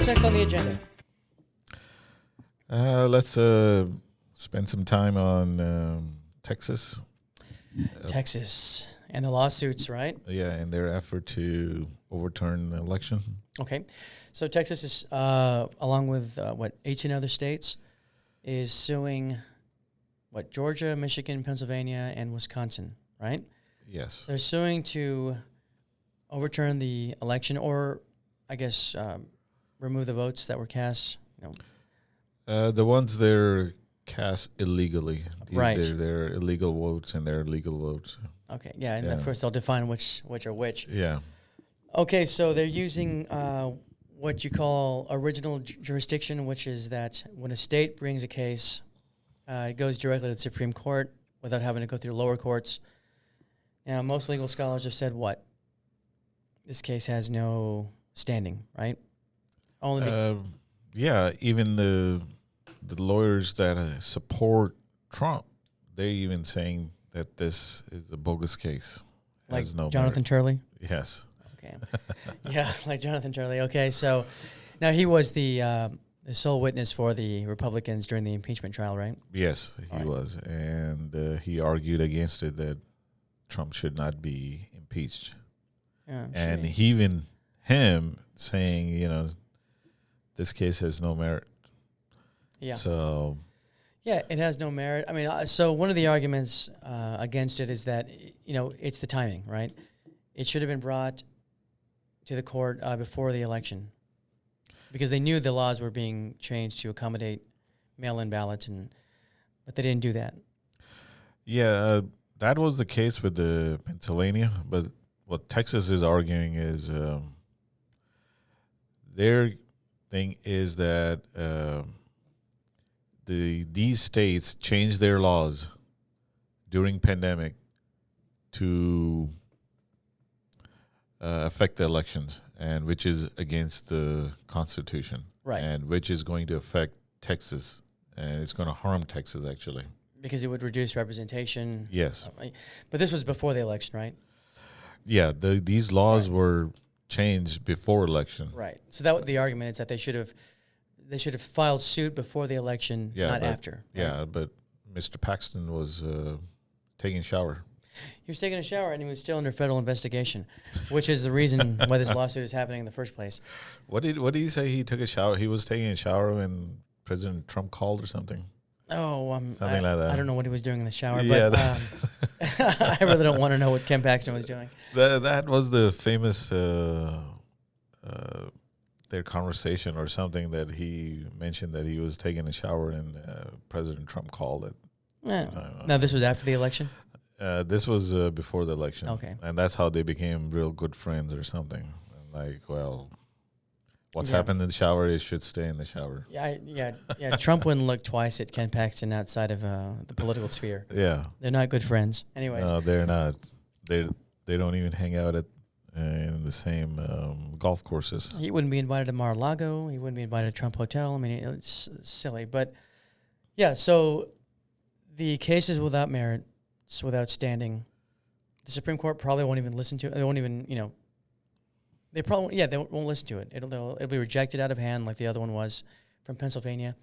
What's next on the agenda? Let's spend some time on Texas. Texas and the lawsuits, right? Yeah, in their effort to overturn the election. Okay. So Texas is, along with, 18 other states, is suing, Georgia, Michigan, Pennsylvania, and Wisconsin, right? Yes. They're suing to overturn the election or, I guess, remove the votes that were cast. The ones they're cast illegally. Right. They're illegal votes and they're legal votes. Okay, yeah, and of course they'll define which are which. Yeah. Okay, so they're using what you call original jurisdiction, which is that when a state brings a case, it goes directly to the Supreme Court without having to go through lower courts. Now, most legal scholars have said what? This case has no standing, right? Yeah, even the lawyers that support Trump, they're even saying that this is a bogus case. Like Has no Jonathan merit. Turley? Yes. Okay. Yeah, like Jonathan Turley. Okay, so now he was the sole witness for the Republicans during the impeachment trial, right? Yes, he was. And he argued against it that Trump should not be impeached. Yeah, And him saying, this case has no merit. Yeah. So, yeah, it has no merit. I mean, so one of the arguments against it is that, it's the timing, right? It should have been brought to the court before the election because they knew the laws were being changed to accommodate mail-in ballots, but they didn't do that. yeah, that was the case with the Pennsylvania. But what Texas is arguing is their thing is that these states changed their laws during pandemic to affect the elections, and which is against the Constitution, Right. And which is going to affect Texas, and it's going to harm Texas actually. Because it would reduce representation. Yes. But this was before the election, right? Yeah, these laws were changed before election. Right. So that the argument is that they should have filed suit before the election, not after. Right? Yeah, but Mr. Paxton was taking a shower. He was taking a shower and he was still under federal investigation, which is the reason why this lawsuit is happening in the first place. What did he say? He took a shower. He was taking a shower when President Trump called or something. Oh, something like that. I don't know what he was doing in the shower, Yeah, but I really don't want to know what Ken Paxton was doing. That was the famous their conversation or something that he mentioned that he was taking a shower and President Trump called it. Now, this was after the election? This was before the election. Okay. And that's how they became real good friends or something. Like, well, what's happened in the shower, it should stay in the shower. Yeah. Trump wouldn't look twice at Ken Paxton outside of the political sphere. Yeah. They're not good friends. Anyways. No, they're not. They don't even hang out in the same golf courses. He wouldn't be invited to Mar-a-Lago. He wouldn't be invited to Trump Hotel. I mean, it's silly. But, yeah, so the case is without merit. It's without standing. The Supreme Court probably won't even listen to it. They won't even, they probably, they won't listen to it. It'll be rejected out of hand like the other one was from Pennsylvania.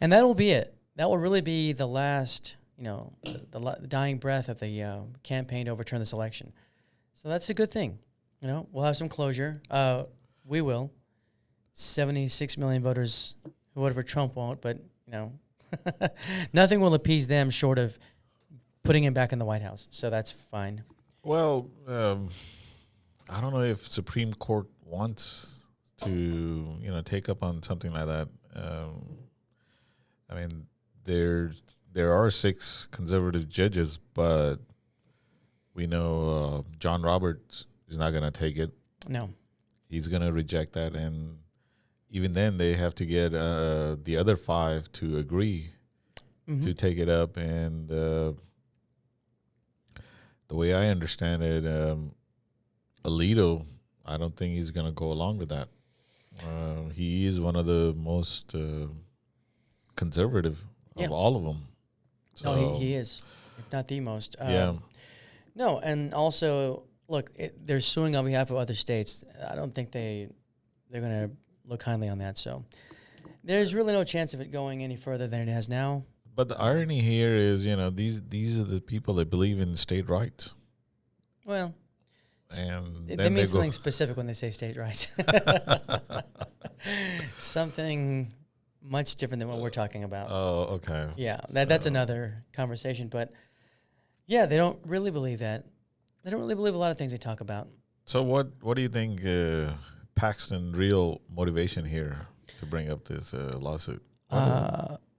And that'll be it. That will really be the last, the dying breath of the campaign to overturn this election. So that's a good thing. We'll have some closure. We will. 76 million voters who voted for Trump won't, but, nothing will appease them short of putting him back in the White House. So that's fine. Well, I don't know if Supreme Court wants to, take up on something like that. I mean, there are 6 conservative judges, but we know John Roberts is not going to take it. No. He's going to reject that. And even then, they have to get the other 5 to agree to take it up. And the way I understand it, Alito, I don't think he's going to go along with that. He is one of the most conservative of all of them. So, no, he is, if not the most. Yeah. No, and also, look, they're suing on behalf of other states. I don't think they're going to look kindly on that. So there's really no chance of it going any further than it has now. But the irony here is, these are the people that believe in state rights, Well, and they then mean they go. something specific when they say state rights. Something much different than what we're talking about. Oh, okay. Yeah, that's another conversation. But yeah, they don't really believe that. They don't really believe a lot of things they talk about. So what do you think Paxton's real motivation here to bring up this lawsuit?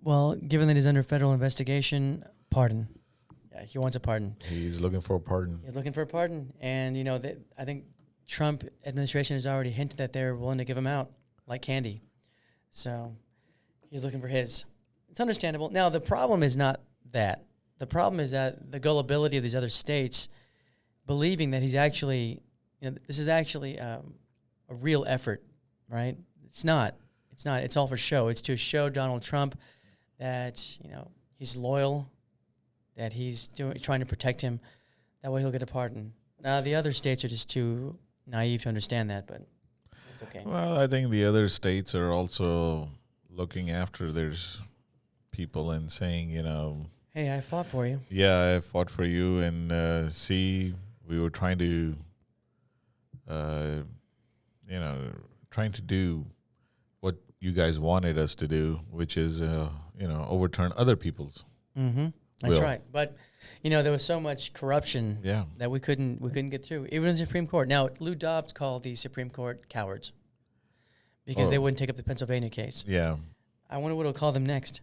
Well, given that he's under federal investigation, pardon. Yeah, he wants a pardon. He's looking for a pardon. He's looking for a pardon. And, I think Trump administration has already hinted that they're willing to give him out like candy. So he's looking for his. It's understandable. Now, the problem is not that. The problem is that the gullibility of these other states believing that he's actually, this is actually a real effort, right? It's not. It's not. It's all for show. It's to show Donald Trump that, he's loyal, that he's trying to protect him. That way he'll get a pardon. Now, the other states are just too naive to understand that, but it's okay. Well, I think the other states are also looking after their people and saying, Hey, I fought for you. yeah, I fought for you, and see, we were trying to, trying to do what you guys wanted us to do, which is, overturn other people's. Mm-hmm. That's will. right. But, there was so much corruption Yeah. that we couldn't get through, even in the Supreme Court. Now, Lou Dobbs called the Supreme Court cowards because they wouldn't take up the Pennsylvania case. Yeah. I wonder what he'll call them next.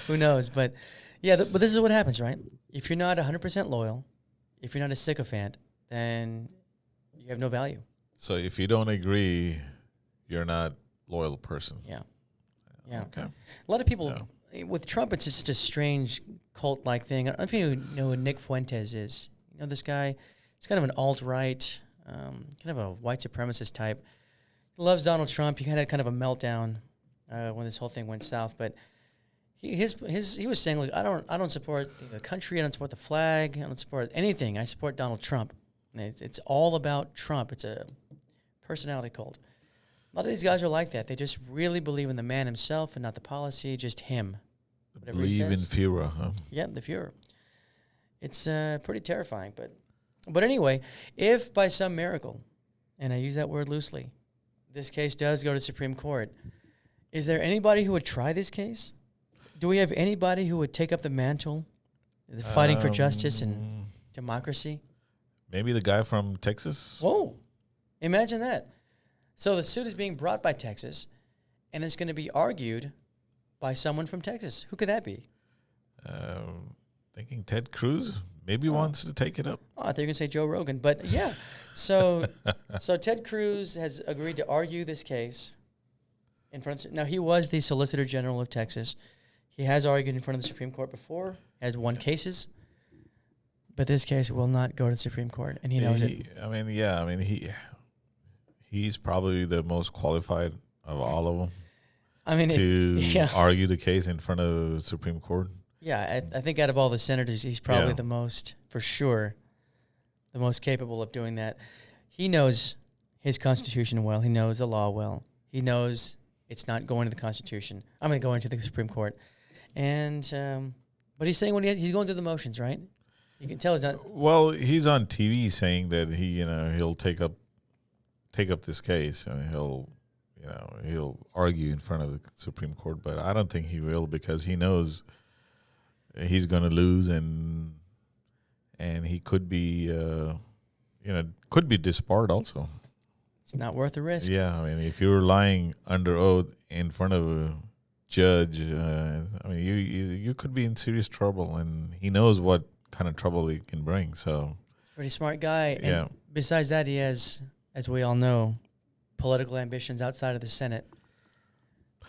Who knows? But, yeah, but this is what happens, right? If you're not 100% loyal, if you're not a sycophant, then you have no value. So if you don't agree, you're not a loyal person. Yeah. Yeah. Okay. A lot of people, with Trump, it's just a strange cult-like thing. I don't know if you know who Nick Fuentes is. You know this guy? He's kind of an alt-right, kind of a white supremacist type. He loves Donald Trump. He had kind of a meltdown when this whole thing went south. But he was saying, look, I don't support the country. I don't support the flag. I don't support anything. I support Donald Trump. And it's all about Trump. It's a personality cult. A lot of these guys are like that. They just really believe in the man himself and not the policy, just him. Whatever he Believe in says. Führer, huh? Yeah, the Fuhrer. It's pretty terrifying. But anyway, if by some miracle, and I use that word loosely, this case does go to Supreme Court, is there anybody who would try this case? Do we have anybody who would take up the mantle, the fighting for justice and democracy? Maybe the guy from Texas. Whoa. Imagine that. So the suit is being brought by Texas, and it's going to be argued by someone from Texas. Who could that be? Thinking Ted Cruz maybe wants to take it up. Oh, I thought you were going to say Joe Rogan. But, yeah. So Ted Cruz has agreed to argue this case in front of... Now, he was the Solicitor General of Texas. He has argued in front of the Supreme Court before, has won cases. But this case will not go to the Supreme Court, and he knows it. He's probably the most qualified of all of them to argue the case in front of the Supreme Court. Yeah, I think out of all the senators, he's probably the most, for sure, the most capable of doing that. He knows his Constitution well. He knows the law well. He knows it's not going to the Constitution. I'm going to go into the Supreme Court. And but he's saying he's going through the motions, right? You can tell he's not. Well, he's on TV saying that he'll take up this case and he'll argue in front of the Supreme Court, but I don't think he will because he knows he's going to lose and he could be disbarred also. It's not worth the risk. Yeah, I mean, if you're lying under oath in front of a judge, you could be in serious trouble, and he knows what kind of trouble he can bring. So, pretty smart guy. And besides that, he has, as we all know, political ambitions outside of the Senate.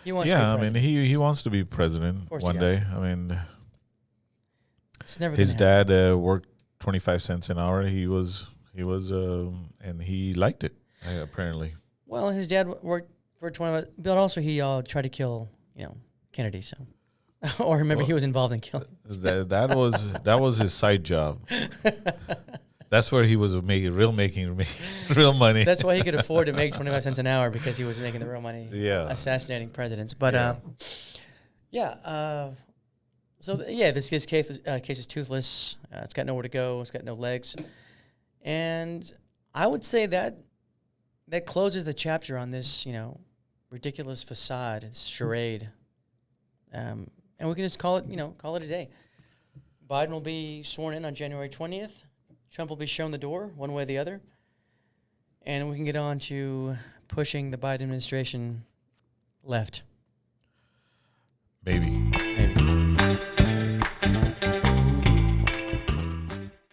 He wants to be president. He wants to be president one day. I mean, it's never his dad worked 25 cents an hour. He was, and he liked it apparently. Well, his dad worked for 20, but also he tried to kill, Kennedy. So, or he was involved in killing. That was his side job. That's where he was making real money. That's why he could afford to make 25 cents an hour, because he was making the real money Yeah. assassinating presidents. But this case is toothless. It's got nowhere to go. It's got no legs. And I would say that closes the chapter on this, ridiculous facade, it's charade. And we can just call it a day. Biden will be sworn in on January 20th. Trump will be shown the door, one way or the other. And we can get on to pushing the Biden administration left. Maybe.